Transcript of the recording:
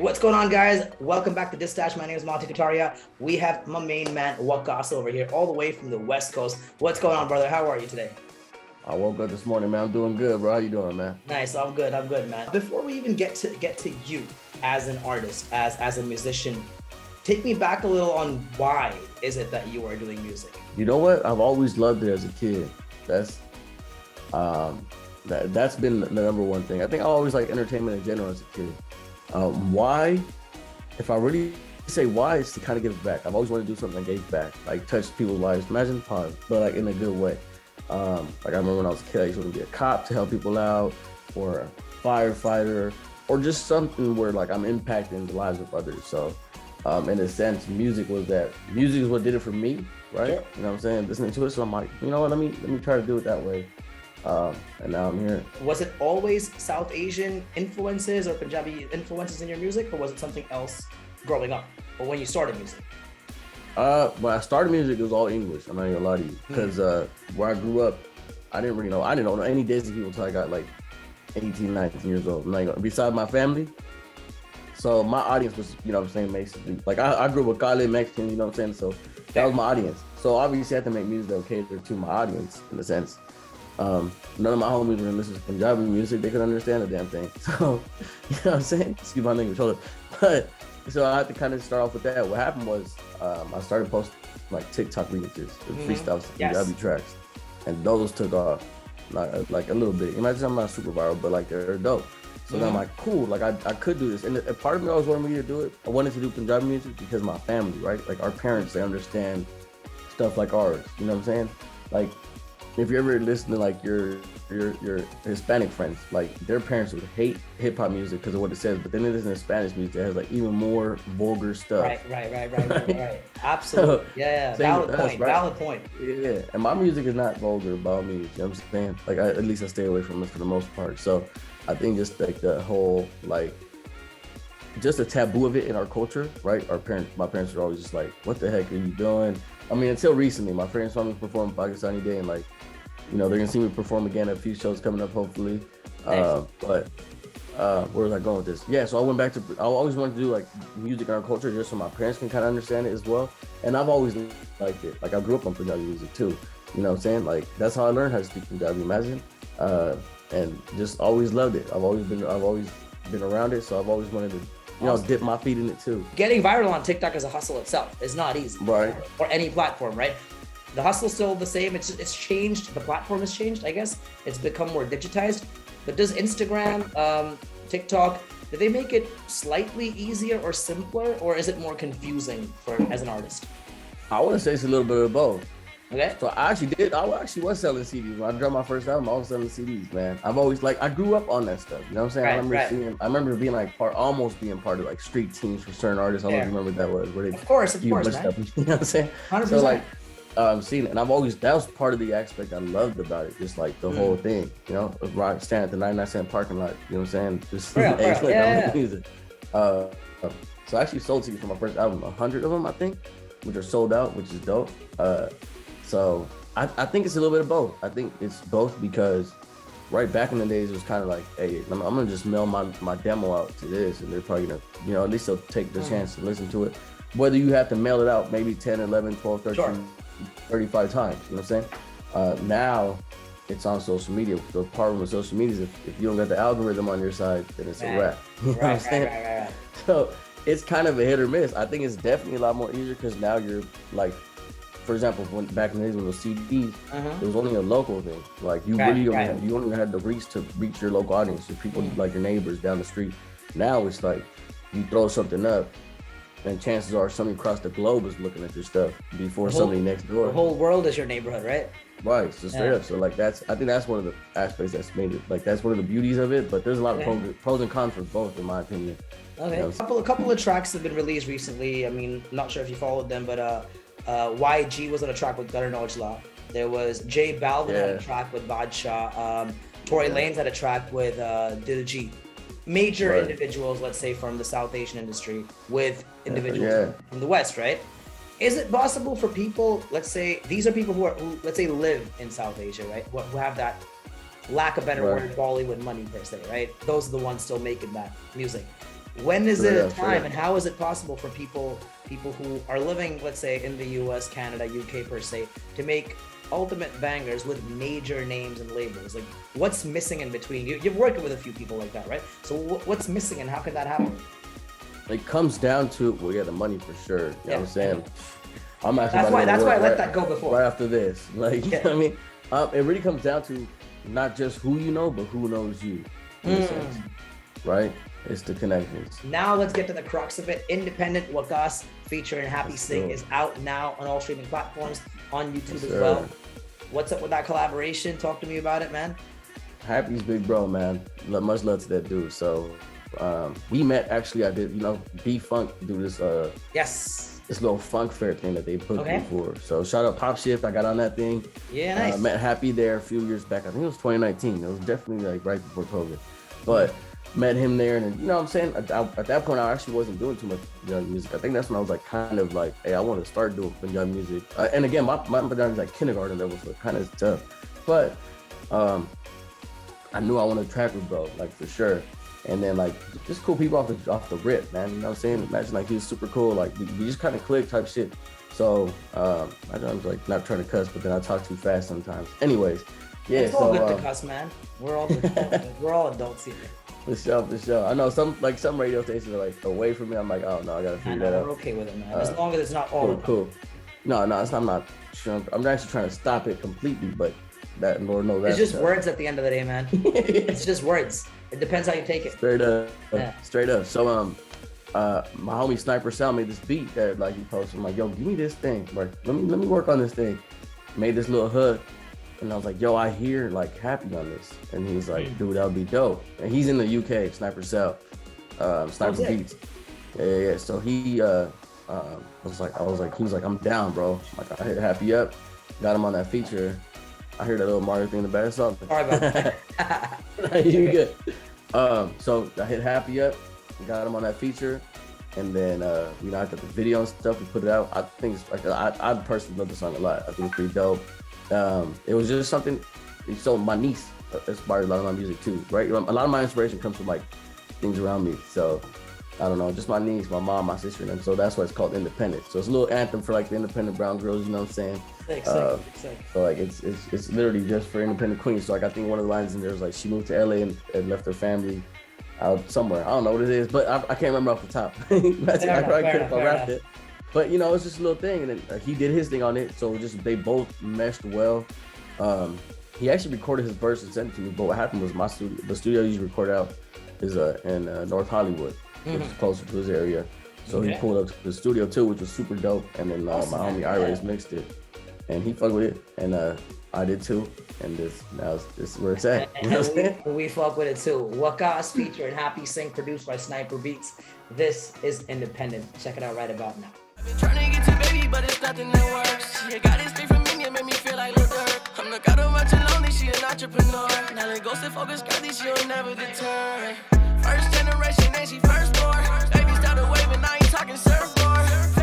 What's going on, guys? Welcome back to DissDash. My name is Monty Kataria. We have my main man, Waqqas, over here, all the way from the West Coast. What's going on, brother? How are you today? I woke up this morning, man. I'm doing good, bro. How you doing, man? Nice. I'm good, man. Before we even get to you as an artist, as a musician, take me back a little on why is it that you are doing music? You know what? I've always loved it as a kid. That's been the number one thing. I think I always like entertainment in general as a kid. Why? If I really say why, it's to kind of give back. I've always wanted to do something that gave back, like touch people's lives. Imagine pause, but like in a good way. Like I remember when I was a kid, I used to want to be a cop to help people out, or a firefighter, or just something where like I'm impacting the lives of others. So, in a sense, music is what did it for me, right? Sure. You know what I'm saying? Listening to it, so I'm like, you know what? Let me try to do it that way. And now I'm here. Was it always South Asian influences or Punjabi influences in your music, or was it something else growing up, or when you started music? When I started music, it was all English. I'm not even gonna lie to you, because where I grew up, I didn't know any Disney people until I got like 18, 19 years old. Besides my family. So my audience was, you know what I'm saying, basically, like I grew up with Kale, Mexican, you know what I'm saying? So that was my audience. So obviously I had to make music that would cater to my audience in a sense. None of my homies were listening to Punjabi music. They could understand the damn thing. So, you know what I'm saying? Excuse my language, hold up. But, so I had to kind of start off with that. What happened was, I started posting like TikTok remixes, freestyles, Punjabi tracks. And those took off like a little bit. Imagine I'm not super viral, but like they're dope. So then I'm like, cool, like I could do this. And a part of me always wanted me to do it. I wanted to do Punjabi music because my family, right? Like our parents, they understand stuff like ours. You know what I'm saying? Like, if you ever listen to like your Hispanic friends, like their parents would hate hip hop music because of what it says, but then it is in Spanish music that has like even more vulgar stuff. Right. Absolutely. Yeah. Valid point. Right? Valid point. Yeah. And my music is not vulgar by all means. You know what I'm saying? Like at least I stay away from it for the most part. So I think just like the whole like just a taboo of it in our culture, right? My parents were always just like, "What the heck are you doing?" I mean, until recently, my friends saw me perform Pakistani Day, and like, you know, they're gonna see me perform again at a few shows coming up, hopefully. But where was I going with this? Yeah, so I went back to, I always wanted to do like music in our culture just so my parents can kind of understand it as well. And I've always liked it. Like I grew up on Punjabi music too. You know what I'm saying? Like that's how I learned how to speak Punjabi, imagine. And just always loved it. I've always been around it, so I've always wanted to, you know, dip my feet in it too. Getting viral on TikTok is a hustle itself. It's not easy. Right. Or any platform, right? The hustle's still the same. It's changed. The platform has changed, I guess. It's become more digitized. But does Instagram, TikTok, do they make it slightly easier or simpler, or is it more confusing as an artist? I want to say it's a little bit of both. Okay. So I actually was selling CDs. When I dropped my first album, I was selling CDs, man. I've always I grew up on that stuff. You know what I'm saying? I remember being like almost being part of like street teams for certain artists. I don't remember what that was. Where they of course, man. You know what I'm saying? 100%. So like, seeing it, and that was part of the aspect I loved about it. Just like the whole thing, you know, standing at the 99-cent parking lot. You know what I'm saying? Just music. So I actually sold CDs for my first album, 100 of them, I think, which are sold out, which is dope. So I think it's a little bit of both. I think it's both because right back in the days, it was kind of like, hey, I'm gonna just mail my demo out to this, and they're probably gonna, you know, at least they'll take the chance to listen to it. Whether you have to mail it out maybe 10, 11, 12, 13, 35 times, you know what I'm saying? Now it's on social media. The problem with social media is if you don't got the algorithm on your side, then it's a wrap. You know what I'm saying? Right. So it's kind of a hit or miss. I think it's definitely a lot more easier because now you're like, for example, back in the days when it was CDs, it was only a local thing. Like you only had the reach to reach your local audience, your people like your neighbors down the street. Now it's like you throw something up, and chances are somebody across the globe is looking at your stuff before somebody next door. The whole world is your neighborhood, right? Right, so straight up. So like I think that's one of the aspects that's made it. Like that's one of the beauties of it. But there's a lot of pros and cons for both, in my opinion. Okay. You know? A couple of tracks have been released recently. I mean, not sure if you followed them, but YG was on a track with Gutter Knowledge Law. There was J Balvin had a track with Badshah. Tory Lanez had a track with Diljit. Major individuals, let's say, from the South Asian industry with individuals from the West, right? Is it possible for people, let's say, these are people who let's say live in South Asia, right? Who have that, lack of better word, Bollywood money per se, right? Those are the ones still making that music. When is it a time, and how is it possible for people who are living, let's say, in the US, Canada, UK per se, to make ultimate bangers with major names and labels? Like, what's missing in between? You've worked with a few people like that, right? So what's missing, and how can that happen? It comes down to, well, yeah, the money for sure. You know what I'm saying? I'm actually that's why I let that go before. Right after this. Like, you know what I mean? It really comes down to not just who you know, but who knows you. In a sense, right? It's the connections. Now let's get to the crux of it. Independent Waqqas featuring Happy Sing is out now on all streaming platforms, on YouTube as well. What's up with that collaboration? Talk to me about it, man. Happy's big bro, man. Much love to that dude. So we met, actually. I did, B-Funk do this this little funk fair thing that they put before. So shout out Pop Shift. I got on that thing. Yeah, nice. Met Happy there a few years back. I think it was 2019. It was definitely like right before COVID. But met him there, and you know what I'm saying? At that point, I actually wasn't doing too much young music. I think that's when I was like kind of like, hey, I want to start doing young music. And again, my was like kindergarten level, so kind of tough. But I knew I wanted to track with bro, like for sure. And then like just cool people off the rip, man. You know what I'm saying? Imagine like he was super cool, like we just kind of clicked type shit. So I was like not trying to cuss, but then I talk too fast sometimes. Anyways, yeah. It's all good to cuss, man. We're all adults here. For sure. I know some radio stations are like away from me. I'm like, oh no, I gotta figure that out. We're okay with it, man. As long as it's not all cool. No, I'm not sure. I'm actually trying to stop it completely, but that Lord knows that. It's just words at the end of the day, man. It's just words. It depends how you take it. Straight up. So my homie Sniper Sal made this beat that like he posted. I'm like, yo, give me this thing. Like, let me work on this thing. Made this little hook. And I was like, yo, I hear like Happy on this. And he's like, dude, that would be dope. And he's in the UK, Sniper Cell, Sniper Beats. Yeah. So he he was like, I'm down, bro. Like I hit Happy up, got him on that feature. I heard that little Mario thing in the back. Sorry about that. You good. So I hit Happy up, got him on that feature. And then, I got the video and stuff, we put it out. I think it's like, I personally love the song a lot. I think it's pretty dope. It was just something, so my niece inspired a lot of my music too, right? A lot of my inspiration comes from like things around me. So I don't know, just my niece, my mom, my sister, and them. So that's why it's called Independent. So it's a little anthem for like the independent brown girls, you know what I'm saying? Sick. So like it's literally just for independent queens. So like I think one of the lines in there is like she moved to LA and left her family out somewhere. I don't know what it is, but I can't remember off the top. I could have rapped it. But it's just a little thing, and then he did his thing on it, so just they both meshed well. He actually recorded his verse and sent it to me, but what happened was the studio he recorded out is in North Hollywood, which is closer to his area. So he pulled up to the studio too, which was super dope. And then my homie Iris mixed it, and he fucked with it, and I did too. And this is where it's at. You know what I'm saying? We fuck with it too. Waqqas featuring Happy Sing, produced by Sniper Beats. This is Independent. Check it out right about now. I've been trying to get to baby, but it's nothing that works. She got it straight from me and made me feel like Lil Durk. I'm not got her much lonely, she an entrepreneur. Now let go, stay focused, got these, she'll never deter. First generation, and she first born. Baby started waving, now ain't talking surfboard.